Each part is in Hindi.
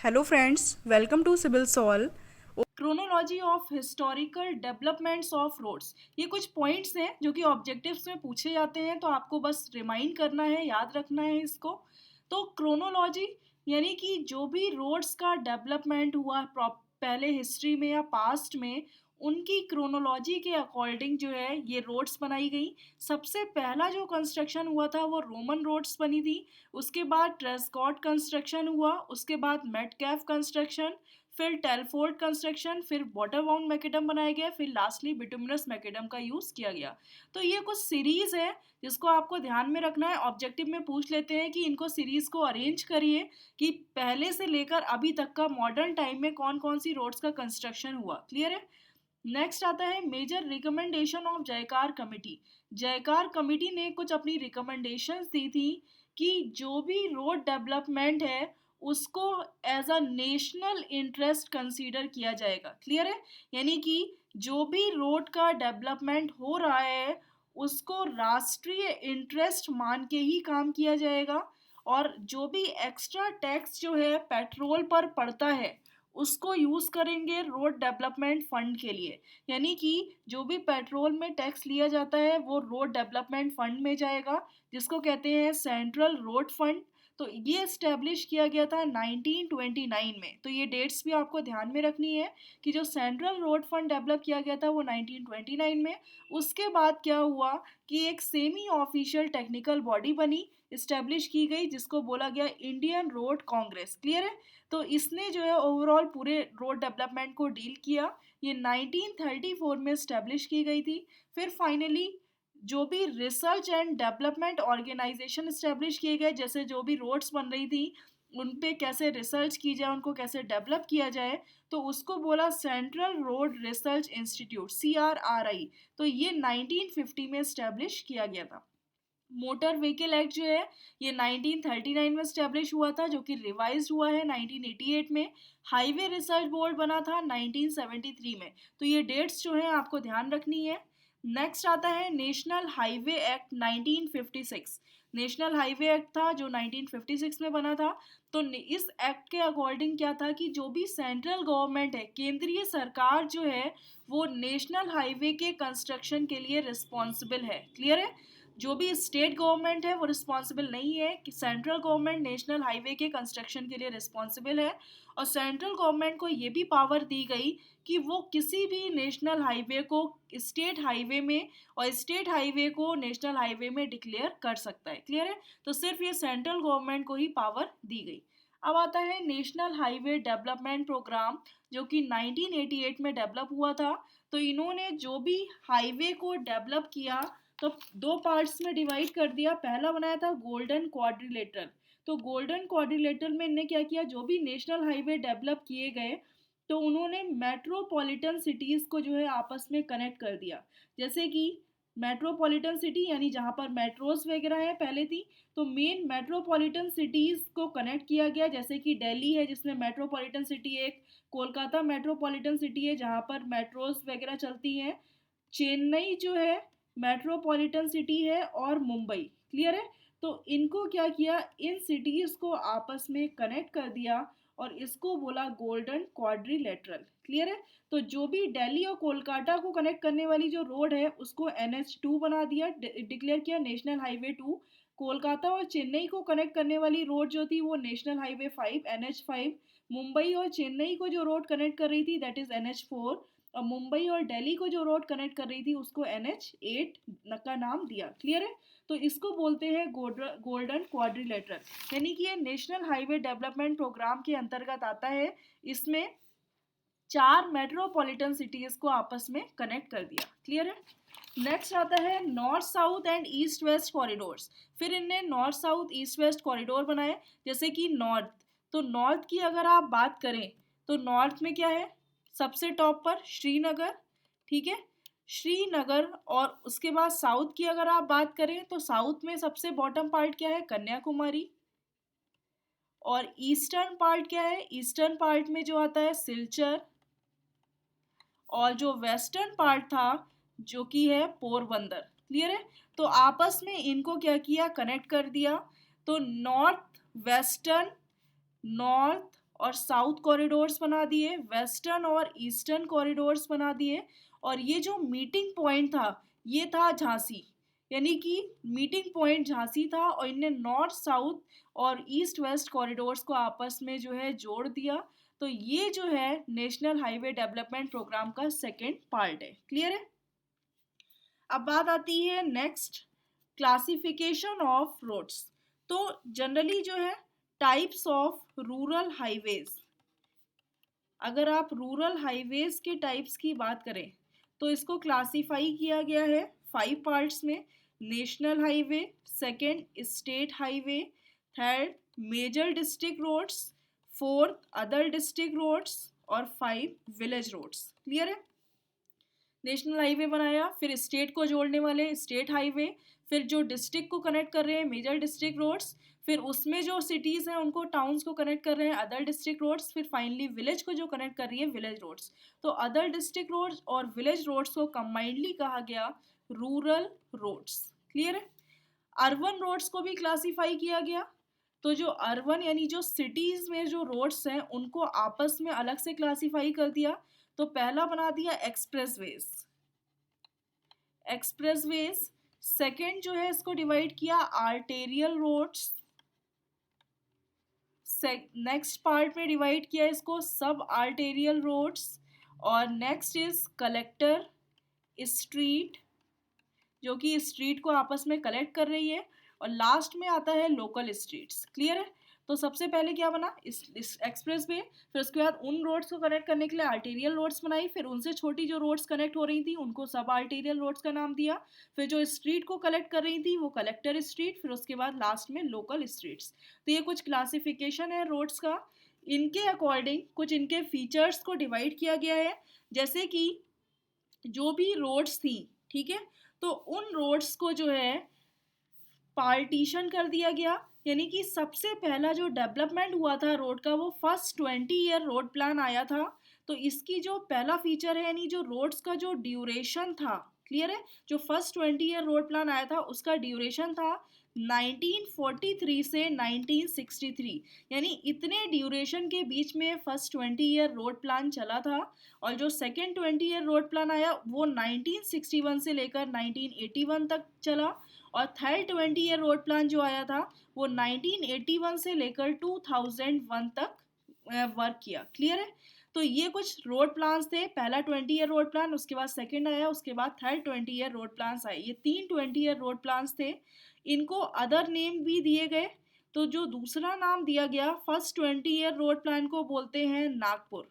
Hello friends, welcome to civil solve. Chronology of historical developments of roads. ये कुछ पॉइंट्स हैं जो कि ऑब्जेक्टिव्स में पूछे जाते हैं, तो आपको बस रिमाइंड करना है, याद रखना है इसको। तो क्रोनोलॉजी यानी कि जो भी रोड्स का डेवलपमेंट हुआ पहले हिस्ट्री में या पास्ट में, उनकी क्रोनोलॉजी के अकॉर्डिंग जो है ये रोड्स बनाई गई। सबसे पहला जो कंस्ट्रक्शन हुआ था वो रोमन रोड्स बनी थी। उसके बाद ट्रेस्कॉट कंस्ट्रक्शन हुआ, उसके बाद मेटकैफ कंस्ट्रक्शन, फिर टेलफोर्ड कंस्ट्रक्शन, फिर वाटर बाउंड मैकेडम बनाया गया, फिर लास्टली बिटुमिनस मैकेडम का यूज़ किया गया। तो ये कुछ सीरीज़ है जिसको आपको ध्यान में रखना है। ऑब्जेक्टिव में पूछ लेते हैं कि इनको सीरीज़ को अरेंज करिए कि पहले से लेकर अभी तक का मॉडर्न टाइम में कौन कौन सी रोड्स का कंस्ट्रक्शन हुआ। क्लियर है। नेक्स्ट आता है मेजर रिकमेंडेशन ऑफ जयकार कमेटी। जयकार कमेटी ने कुछ अपनी रिकमेंडेशंस दी थी कि जो भी रोड डेवलपमेंट है उसको as a national interest consider किया जाएगा। क्लियर है। यानी कि जो भी रोड का डेवलपमेंट हो रहा है उसको राष्ट्रीय इंटरेस्ट मान के ही काम किया जाएगा। और जो भी एक्स्ट्रा टैक्स जो है पेट्रोल पर पड़ता है उसको यूज़ करेंगे रोड डेवलपमेंट फंड के लिए। यानी कि जो भी पेट्रोल में टैक्स लिया जाता है वो रोड डेवलपमेंट फंड में जाएगा, जिसको कहते हैं सेंट्रल रोड फंड। तो ये इस्टेब्लिश किया गया था 1929 में। तो ये डेट्स भी आपको ध्यान में रखनी है कि जो सेंट्रल रोड फंड डेवलप किया गया था वो 1929 में। उसके बाद क्या हुआ कि एक सेमी ऑफिशियल टेक्निकल बॉडी बनी, इस्टेब्लिश की गई, जिसको बोला गया इंडियन रोड कांग्रेस। क्लियर है। तो इसने जो है ओवरऑल पूरे रोड डेवलपमेंट को डील किया। ये 1934 में इस्टेब्लिश की गई थी। फिर फाइनली जो भी research and development organisation establish किए गए, जैसे जो भी रोड्स बन रही थी उन पे कैसे रिसर्च की जाए, उनको कैसे डेवलप किया जाए, तो उसको बोला central road research institute, CRRI। तो ये 1950 में इस्टेब्लिश किया गया था। मोटर व्हीकल एक्ट जो है ये 1939 में स्टैब्लिश हुआ था, जो कि रिवाइज हुआ है 1988 में। हाईवे रिसर्च बोर्ड बना था 1973 में। तो ये डेट्स जो हैं आपको ध्यान रखनी है। नेक्स्ट आता है national highway act 1956। National highway act था जो 1956 में बना था। तो इस एक्ट के अकॉर्डिंग क्या था कि जो भी सेंट्रल गवर्नमेंट है, केंद्रीय सरकार जो है, वो नेशनल हाईवे के कंस्ट्रक्शन के लिए रिस्पॉन्सिबल है। क्लियर है। जो भी स्टेट गवर्नमेंट है वो रिस्पॉन्सिबल नहीं है कि सेंट्रल गवर्नमेंट नेशनल हाईवे के कंस्ट्रक्शन के लिए रिस्पॉन्सिबल है। और सेंट्रल गवर्नमेंट को ये भी पावर दी गई कि वो किसी भी नेशनल हाईवे को स्टेट हाईवे में और स्टेट हाईवे को नेशनल हाईवे में डिक्लेयर कर सकता है। क्लियर है। तो सिर्फ ये सेंट्रल गवर्नमेंट को ही पावर दी गई। अब आता है नेशनल हाईवे डेवलपमेंट प्रोग्राम, जो कि 1988 में डेवलप हुआ था। तो इन्होंने जो भी हाईवे को डेवलप किया तो दो पार्ट्स में डिवाइड कर दिया। पहला बनाया था गोल्डन क्वाड्रिलेटरल। तो गोल्डन क्वाड्रिलेटरल में इन्हें क्या किया, जो भी नेशनल हाईवे डेवलप किए गए तो उन्होंने मेट्रोपॉलिटन सिटीज़ को जो है आपस में कनेक्ट कर दिया। जैसे कि मेट्रोपॉलिटन सिटी यानी जहाँ पर मेट्रोज वगैरह है पहले थी, तो मेन मेट्रोपॉलिटन सिटीज़ को कनेक्ट किया गया। जैसे कि दिल्ली है जिसमें मेट्रोपॉलिटन सिटी एक, कोलकाता मेट्रोपॉलिटन सिटी है जहाँ पर मेट्रोज वगैरह चलती हैं, चेन्नई जो है मेट्रोपॉलिटन सिटी है, और मुंबई। क्लियर है। तो इनको क्या किया, इन सिटीज़ को आपस में कनेक्ट कर दिया और इसको बोला गोल्डन क्वाड्रिलेटरल। क्लियर है। तो जो भी दिल्ली और कोलकाता को कनेक्ट करने वाली जो रोड है उसको NH2 बना दिया, डिक्लेयर किया नेशनल हाईवे 2। कोलकाता और चेन्नई को कनेक्ट करने वाली रोड जो थी वो नेशनल हाईवे 5, NH5। मुंबई और चेन्नई को जो रोड कनेक्ट कर रही थी दैट इज NH4। और मुंबई और दिल्ली को जो रोड कनेक्ट कर रही थी उसको NH8 का नाम दिया। क्लियर है। तो इसको बोलते हैं गोल्डन क्वाड्रिलेटरल। यानी कि ये नेशनल हाईवे डेवलपमेंट प्रोग्राम के अंतर्गत आता है। इसमें 4 मेट्रोपॉलिटन सिटीज को आपस में कनेक्ट कर दिया। क्लियर है। नेक्स्ट आता है north south and east west corridors. फिर इनने north south east west corridor बनाए। जैसे कि नॉर्थ, तो नॉर्थ की अगर आप बात करें तो नॉर्थ में क्या है, सबसे टॉप पर श्रीनगर। ठीक है, श्रीनगर। और उसके बाद साउथ की अगर आप बात करें तो साउथ में सबसे बॉटम पार्ट क्या है, कन्याकुमारी। और ईस्टर्न पार्ट क्या है, ईस्टर्न पार्ट में जो आता है सिलचर। और जो वेस्टर्न पार्ट था जो कि है पोरबंदर। क्लियर है। तो आपस में इनको क्या किया, कनेक्ट कर दिया। तो नॉर्थ वेस्टर्न, नॉर्थ और साउथ कॉरिडोर्स बना दिए, वेस्टर्न और ईस्टर्न कॉरिडोर्स बना दिए। और ये जो मीटिंग पॉइंट था ये था झांसी, यानी कि मीटिंग पॉइंट झांसी था, और इनने नॉर्थ साउथ और ईस्ट वेस्ट कॉरिडोर्स को आपस में जो है जोड़ दिया। तो ये जो है नेशनल हाईवे डेवलपमेंट प्रोग्राम का सेकेंड पार्ट है। क्लियर है? अब बात आती है नेक्स्ट, क्लासिफिकेशन ऑफ रोड्स। तो जनरली जो है टाइप्स ऑफ रूरल हाईवेज, अगर आप रूरल हाईवेज के टाइप्स की बात करें तो इसको क्लासिफाई किया गया है 5 पार्ट्स में। National highway, second state highway, third major district roads, fourth other district roads और 5 विलेज रोड्स। क्लियर है? नेशनल हाईवे बनाया, फिर स्टेट को जोड़ने वाले स्टेट हाईवे, फिर जो डिस्ट्रिक्ट को कनेक्ट कर रहे हैं मेजर डिस्ट्रिक्ट रोड्स, फिर उसमें जो सिटीज़ हैं उनको टाउन्स को कनेक्ट कर रहे हैं अदर डिस्ट्रिक्ट रोड्स, फिर फाइनली विलेज को जो कनेक्ट कर रही है विलेज रोड्स। तो अदर डिस्ट्रिक्ट रोड्स और विलेज रोड्स को कंबाइंडली कहा गया रूरल रोड्स। क्लियर है? अर्बन रोड्स को भी क्लासीफाई किया गया। तो जो अर्बन यानी जो सिटीज़ में जो रोड्स हैं उनको आपस में अलग से क्लासीफाई कर दिया। तो पहला बना दिया एक्सप्रेसवेज, एक्सप्रेसवेज। सेकंड जो है इसको डिवाइड किया आर्टेरियल रोड्स, नेक्स्ट पार्ट में डिवाइड किया इसको सब आर्टेरियल रोड्स, और नेक्स्ट इज कलेक्टर स्ट्रीट, जो कि स्ट्रीट को आपस में कलेक्ट कर रही है, और लास्ट में आता है लोकल स्ट्रीट्स। क्लियर है? तो सबसे पहले क्या बना इस एक्सप्रेस वे, फिर उसके बाद उन रोड्स को कनेक्ट करने के लिए आर्टेरियल रोड्स बनाई, फिर उनसे छोटी जो रोड्स कनेक्ट हो रही थी उनको सब आर्टेरियल रोड्स का नाम दिया, फिर जो स्ट्रीट को कलेक्ट कर रही थी वो कलेक्टर स्ट्रीट, फिर उसके बाद लास्ट में लोकल स्ट्रीट्स। तो ये कुछ क्लासिफिकेशन है रोड्स का। इनके अकॉर्डिंग कुछ इनके फीचर्स को डिवाइड किया गया है, जैसे कि जो भी रोड्स थी, ठीक है, तो उन रोड्स को जो है पार्टीशन कर दिया गया, यानी कि सबसे पहला जो डेवलपमेंट हुआ था रोड का वो फर्स्ट 20 ईयर रोड प्लान आया था। तो इसकी जो पहला फीचर है यानी जो रोड्स का जो ड्यूरेशन था, क्लियर है, जो फर्स्ट 20 ईयर रोड प्लान आया था उसका ड्यूरेशन था 1943 से 1963, यानी इतने ड्यूरेशन के बीच में फर्स्ट 20 ईयर रोड प्लान चला था। और जो सेकेंड 20 ईयर रोड प्लान आया वो 1961 से लेकर 1981 तक चला, और थर्ड 20 ईयर रोड प्लान जो आया था वो 1981 से लेकर 2001 तक वर्क किया। क्लियर है? तो ये कुछ रोड प्लान्स थे, पहला 20 ईयर रोड प्लान, उसके बाद सेकंड आया, उसके बाद थर्ड 20 ईयर रोड प्लान्स आए। ये 3 20 ईयर रोड प्लान्स थे। इनको अदर नेम भी दिए गए। तो जो दूसरा नाम दिया गया फर्स्ट 20 ईयर रोड प्लान को बोलते हैं Nagpur,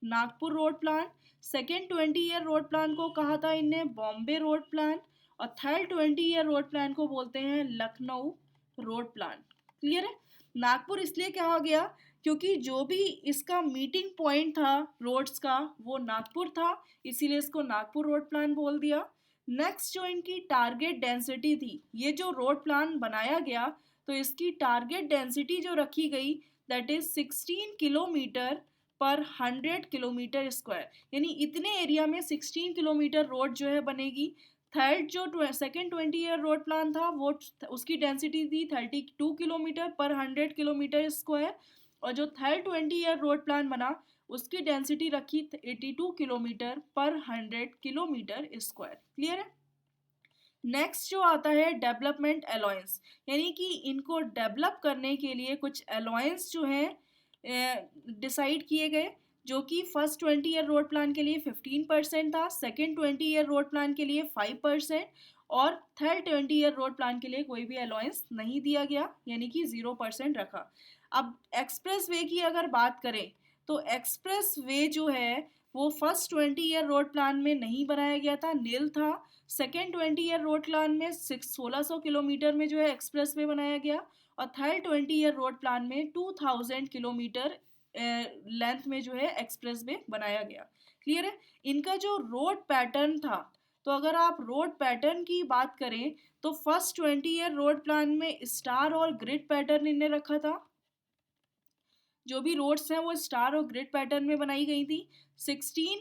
Nagpur road plan. Second 20 year road plan को कहा था इनने बॉम्बे रोड प्लान, और थर्ड 20 ईयर रोड प्लान को बोलते हैं लखनऊ रोड प्लान। क्लियर है? नागपुर इसलिए कहा गया क्योंकि जो भी इसका मीटिंग पॉइंट था रोड्स का वो नागपुर था, इसीलिए इसको नागपुर रोड प्लान बोल दिया। नेक्स्ट जो इनकी टारगेट डेंसिटी थी, ये जो रोड प्लान बनाया गया तो इसकी टारगेट डेंसिटी जो रखी गई दैट इज 16 किलोमीटर पर 100 किलोमीटर स्क्वायर, यानी इतने एरिया में 16 किलोमीटर रोड जो है बनेगी। थर्ड जो सेकेंड 20 ईयर रोड प्लान था वो उसकी डेंसिटी थी 32 किलोमीटर पर 100 किलोमीटर स्क्वायर, और जो थर्ड 20 ईयर रोड प्लान बना उसकी डेंसिटी रखी 82 किलोमीटर पर 100 किलोमीटर स्क्वायर। क्लियर है? नेक्स्ट जो आता है डेवलपमेंट अलाउंस, यानी कि इनको डेवलप करने के लिए कुछ अलाउंस जो है डिसाइड किए गए, जो कि फर्स्ट 20 ईयर रोड प्लान के लिए 15% था, सेकेंड 20 ईयर रोड प्लान के लिए 5%, और थर्ड 20 ईयर रोड प्लान के लिए कोई भी अलाउंस नहीं दिया गया, यानी कि 0% रखा। अब एक्सप्रेस वे की अगर बात करें तो एक्सप्रेस वे जो है वो फर्स्ट 20 ईयर रोड प्लान में नहीं बनाया गया था, नील था। सेकेंड 20 ईयर रोड प्लान में 1600 किलोमीटर में जो है एक्सप्रेस वे बनाया गया, और थर्ड 20 ईयर रोड प्लान में 2000 किलोमीटर लेंथ में जो है एक्सप्रेस वे बनाया गया। क्लियर है? इनका जो रोड पैटर्न था, तो अगर आप रोड पैटर्न की बात करें तो फर्स्ट 20 ईयर रोड प्लान में स्टार और ग्रिड पैटर्न इन्हें रखा था। जो भी रोड्स हैं वो स्टार और ग्रिड पैटर्न में बनाई गई थी। 16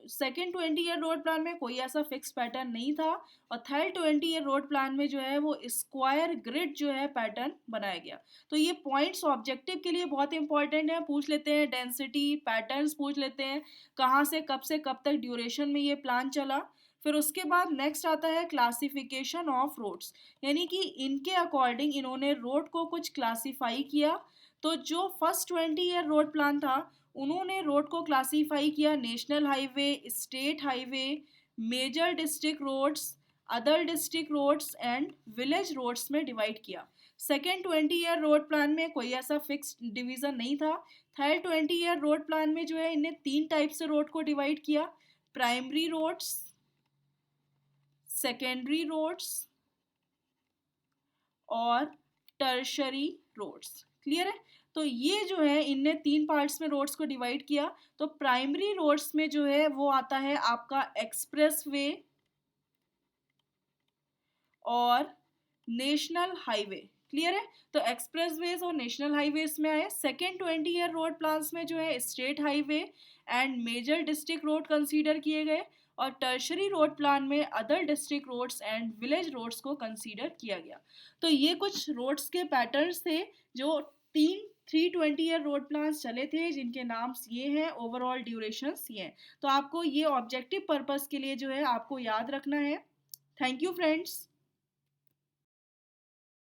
सेकेंड 20 ईयर रोड प्लान में कोई ऐसा फिक्स पैटर्न नहीं था, और थर्ड 20 ईयर रोड प्लान में जो है वो स्क्वायर ग्रिड जो है पैटर्न बनाया गया। तो ये पॉइंट्स ऑब्जेक्टिव के लिए बहुत इंपॉर्टेंट है, पूछ लेते हैं डेंसिटी पैटर्न्स, पूछ लेते हैं कहाँ से कब तक ड्यूरेशन में ये प्लान चला। फिर उसके बाद नेक्स्ट आता है क्लासिफिकेशन ऑफ रोड्स, यानी कि इनके अकॉर्डिंग इन्होंने रोड को कुछ क्लासीफाई किया। तो जो फर्स्ट 20 ईयर रोड प्लान था, उन्होंने रोड को क्लासीफाई किया national highway, state highway, major district roads, other district roads and village roads में डिवाइड किया। सेकेंड 20 ईयर रोड प्लान में कोई ऐसा फिक्स डिवीज़न नहीं था। थर्ड 20 ईयर रोड प्लान में जो है इन्हें 3 टाइप से रोड को डिवाइड किया: प्राइमरी रोड्स, सेकेंडरी रोड्स और टर्शरी रोड्स। क्लियर है? तो ये जो है इनने 3 पार्ट्स में रोड्स को डिवाइड किया। तो प्राइमरी रोड्स में जो है वो आता है आपका एक्सप्रेस वे और नेशनल हाईवे। क्लियर है? तो एक्सप्रेस वेज और नेशनल हाईवेज में आए। सेकेंड 20 ईयर रोड प्लान्स में जो है state highway and major district road consider किए गए, और टर्शरी रोड प्लान में other district roads and village roads को कंसीडर किया गया। तो ये कुछ रोड्स के पैटर्न्स थे जो 320 ईयर रोड प्लान्स चले थे, जिनके नाम्स ये हैं, ओवरऑल ड्यूरेशंस ये हैं। तो आपको ये ऑब्जेक्टिव पर्पस के लिए जो है आपको याद रखना है। Thank you friends.